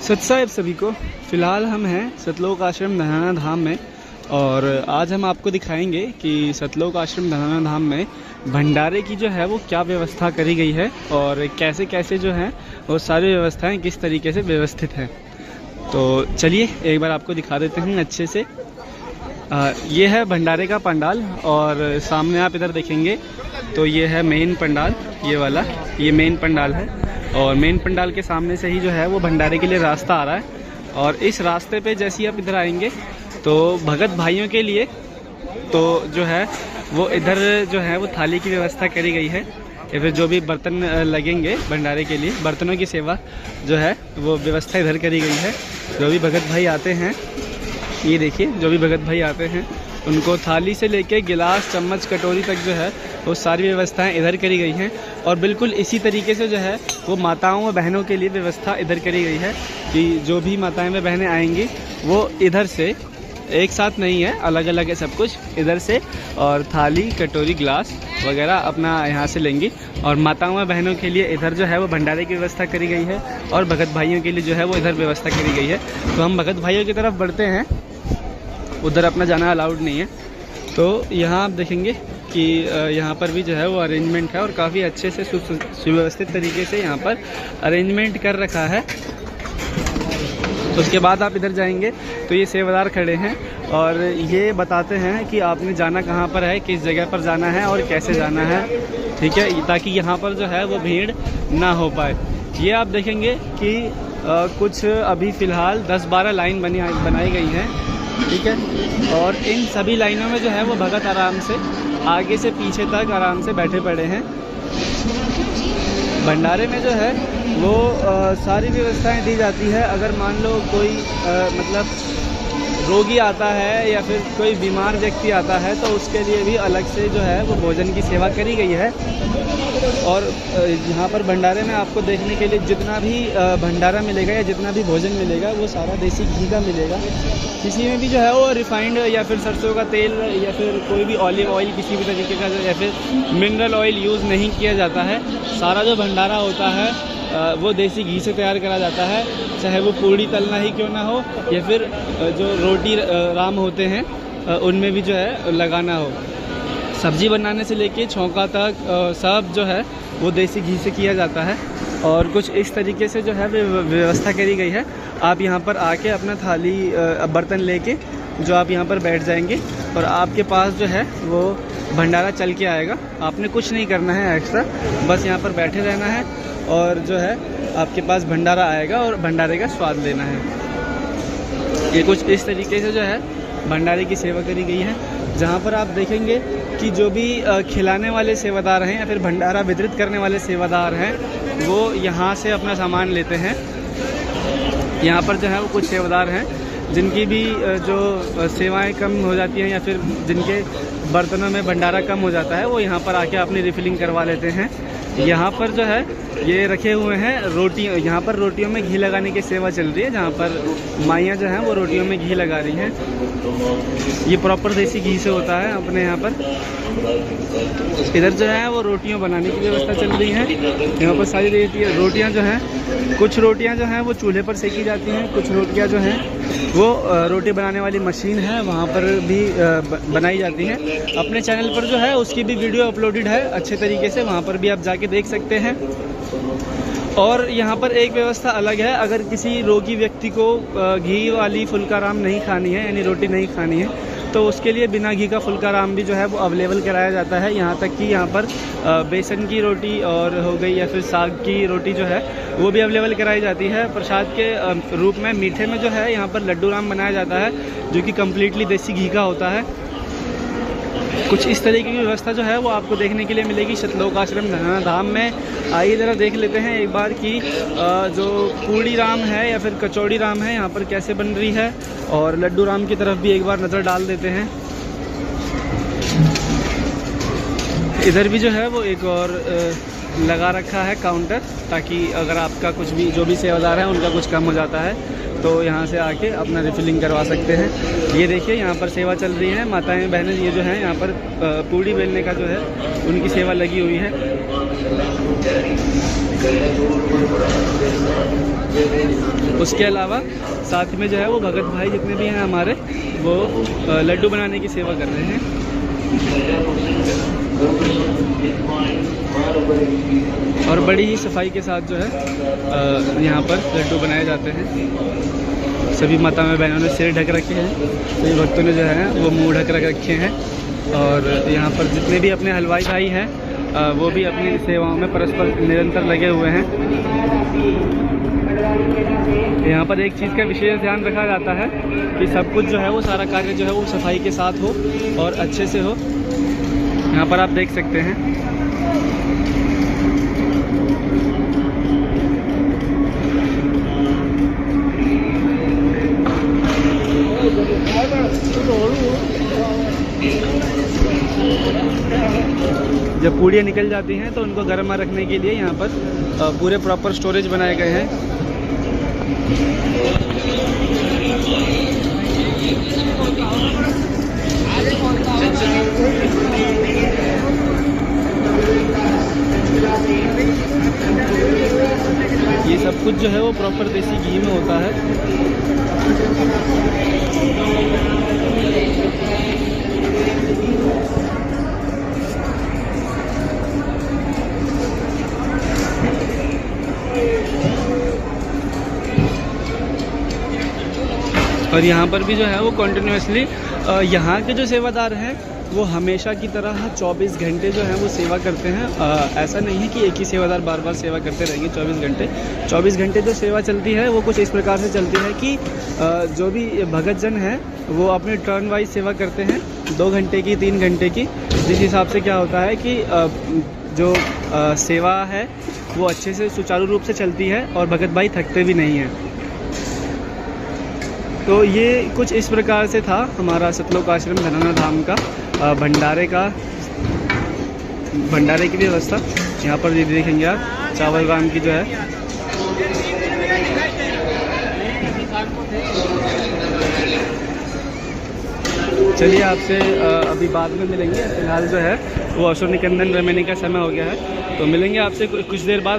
सत साहिब सभी को। फ़िलहाल हम हैं सतलोक आश्रम धनाना धाम में और आज हम आपको दिखाएंगे कि सतलोक आश्रम धनाना धाम में भंडारे की जो है वो क्या व्यवस्था करी गई है और कैसे कैसे जो है वो सारी व्यवस्थाएं किस तरीके से व्यवस्थित हैं। तो चलिए एक बार आपको दिखा देते हैं अच्छे से। ये है भंडारे का पंडाल और सामने आप इधर देखेंगे तो ये है मेन पंडाल, ये वाला ये मेन पंडाल है और मेन पंडाल के सामने से ही जो है वो भंडारे के लिए रास्ता आ रहा है। और इस रास्ते पे जैसे ही आप इधर आएंगे तो भगत भाइयों के लिए तो जो है वो इधर जो है वो थाली की व्यवस्था करी गई है या फिर जो भी बर्तन लगेंगे भंडारे के लिए बर्तनों की सेवा जो है वो व्यवस्था इधर करी गई है। जो भी भगत भाई आते हैं, ये देखिए जो भी भगत भाई आते हैं उनको थाली से लेके गिलास चम्मच कटोरी तक जो है वो सारी व्यवस्थाएं इधर करी गई हैं। और बिल्कुल इसी तरीके से जो है वो माताओं व बहनों के लिए व्यवस्था इधर करी गई है कि जो भी माताएं व बहनें आएंगी वो इधर से, एक साथ नहीं है, अलग अलग है सब कुछ, इधर से और थाली कटोरी गिलास वगैरह अपना यहाँ से लेंगी। और माताओं व बहनों के लिए इधर जो है वो भंडारे की व्यवस्था करी गई है और भगत भाइयों के लिए जो है वो इधर व्यवस्था करी गई है। तो हम भगत भाइयों की तरफ बढ़ते हैं, उधर अपना जाना अलाउड नहीं है। तो यहाँ आप देखेंगे कि यहाँ पर भी जो है वो अरेंजमेंट है और काफ़ी अच्छे से सुव्यवस्थित तरीके से यहाँ पर अरेंजमेंट कर रखा है। तो उसके बाद आप इधर जाएंगे तो ये सेवादार खड़े हैं और ये बताते हैं कि आपने जाना कहाँ पर है, किस जगह पर जाना है और कैसे जाना है, ठीक है, ताकि यहाँ पर जो है वो भीड़ ना हो पाए। ये आप देखेंगे कि कुछ अभी फ़िलहाल 10-12 लाइन बनाई गई हैं, ठीक है। और इन सभी लाइनों में जो है वो भगत आराम से आगे से पीछे तक आराम से बैठे पड़े हैं। भंडारे में जो है वो सारी व्यवस्थाएं दी जाती है। अगर मान लो कोई मतलब रोगी आता है या फिर कोई बीमार व्यक्ति आता है तो उसके लिए भी अलग से जो है वो भोजन की सेवा करी गई है। और यहाँ पर भंडारे में आपको देखने के लिए जितना भी भंडारा मिलेगा या जितना भी भोजन मिलेगा वो सारा देसी घी का मिलेगा। किसी में भी जो है वो रिफाइंड या फिर सरसों का तेल या फिर कोई भी ऑलिव ऑयल किसी भी तरीके का या फिर मिनरल ऑयल यूज़ नहीं किया जाता है। सारा जो भंडारा होता है वो देसी घी से तैयार करा जाता है, चाहे वो पूड़ी तलना ही क्यों ना हो या फिर जो रोटी राम होते हैं उनमें भी जो है लगाना हो। सब्जी बनाने से लेके छौंका तक सब जो है वो देसी घी से किया जाता है। और कुछ इस तरीके से जो है व्यवस्था करी गई है। आप यहाँ पर आके अपना थाली बर्तन लेके जो आप यहाँ पर बैठ जाएंगे और आपके पास जो है वो भंडारा चल के आएगा। आपने कुछ नहीं करना है एक्स्ट्रा, बस यहाँ पर बैठे रहना है और जो है आपके पास भंडारा आएगा और भंडारे का स्वाद लेना है। ये कुछ इस तरीके से जो है भंडारे की सेवा करी गई है, जहाँ पर आप देखेंगे कि जो भी खिलाने वाले सेवादार हैं या फिर भंडारा वितरित करने वाले सेवादार हैं वो यहाँ से अपना सामान लेते हैं। यहाँ पर जो है वो कुछ सेवादार हैं जिनकी भी जो सेवाएं कम हो जाती हैं या फिर जिनके बर्तनों में भंडारा कम हो जाता है वो यहाँ पर आके अपनी रिफिलिंग करवा लेते हैं। यहाँ पर जो है ये रखे हुए हैं रोटी, यहाँ पर रोटियों में घी लगाने की सेवा चल रही है, जहाँ पर माइयाँ जो हैं वो रोटियों में घी लगा रही हैं। ये प्रॉपर देसी घी से होता है अपने यहाँ पर। इधर जो है वो रोटियाँ बनाने की व्यवस्था चल रही है। यहाँ पर सारी रोटियाँ जो हैं, कुछ रोटियाँ जो हैं वो चूल्हे पर सेकी जाती हैं, कुछ रोटियाँ जो हैं वो रोटी बनाने वाली मशीन है वहाँ पर भी बनाई जाती हैं। अपने चैनल पर जो है उसकी भी वीडियो अपलोडेड है अच्छे तरीके से, वहाँ पर भी आप जाके देख सकते हैं। और यहाँ पर एक व्यवस्था अलग है, अगर किसी रोगी व्यक्ति को घी वाली फुल्काराम नहीं खानी है यानी रोटी नहीं खानी है तो उसके लिए बिना घी का फुल्काराम भी जो है वो अवेलेबल कराया जाता है। यहाँ तक कि यहाँ पर बेसन की रोटी और हो गई या फिर साग की रोटी जो है वो भी अवेलेबल कराई जाती है। प्रसाद के रूप में मीठे में जो है यहाँ पर लड्डू राम बनाया जाता है जो कि कम्प्लीटली देसी घी का होता है। कुछ इस तरीके की व्यवस्था जो है वो आपको देखने के लिए मिलेगी सतलोक आश्रम धनाना धाम में। आइए ज़रा देख लेते हैं एक बार कि जो पूड़ी राम है या फिर कचौड़ी राम है यहाँ पर कैसे बन रही है और लड्डू राम की तरफ भी एक बार नज़र डाल देते हैं। इधर भी जो है वो एक और लगा रखा है काउंटर, ताकि अगर आपका कुछ भी जो भी सेवादार है उनका कुछ कम हो जाता है तो यहाँ से आके अपना रिफिलिंग करवा सकते हैं। ये देखिए यहाँ पर सेवा चल रही है, माताएं बहनें ये जो हैं यहाँ पर पूड़ी बेलने का जो है उनकी सेवा लगी हुई है। उसके अलावा साथ में जो है वो भगत भाई जितने भी हैं हमारे, वो लड्डू बनाने की सेवा कर रहे हैं। और बड़ी ही सफाई के साथ जो है यहाँ पर लड्डू बनाए जाते हैं। सभी माता में बहनों ने सिर ढक रखे हैं, सभी भक्तों ने जो है वो मुंह ढक रखे हैं। और यहाँ पर जितने भी अपने हलवाई भाई हैं वो भी अपनी सेवाओं में परस्पर निरंतर लगे हुए हैं। यहाँ पर एक चीज़ का विशेष ध्यान रखा जाता है कि सब कुछ जो है वो सारा कार्य जो है वो सफाई के साथ हो और अच्छे से हो। यहाँ पर आप देख सकते हैं। जब पूड़ियाँ निकल जाती हैं तो उनको गर्म रखने के लिए यहाँ पर पूरे प्रॉपर स्टोरेज बनाए गए हैं। ये सब कुछ जो है वो प्रॉपर देसी घी में होता है। और यहाँ पर भी जो है वो कंटिन्यूसली यहाँ के जो सेवादार हैं वो हमेशा की तरह 24 घंटे जो हैं वो सेवा करते हैं। ऐसा नहीं है कि एक ही सेवादार बार बार सेवा करते रहेंगे 24 घंटे। 24 घंटे जो सेवा चलती है वो कुछ इस प्रकार से चलती है कि जो भी भगत जन हैं वो अपने टर्न वाइज सेवा करते हैं, 2 घंटे की, 3 घंटे की। जिस हिसाब से क्या होता है कि जो सेवा है वो अच्छे से सुचारू रूप से चलती है और भगत भाई थकते भी नहीं हैं। तो ये कुछ इस प्रकार से था हमारा सतलोक आश्रम धनाना धाम का भंडारे की व्यवस्था। यहाँ पर ये देखेंगे आप चावल राम की जो है। चलिए आपसे अभी बाद में मिलेंगे। फिलहाल जो है वो अशोक निकंदन रेमेनी का समय हो गया है, तो मिलेंगे आपसे कुछ देर बाद।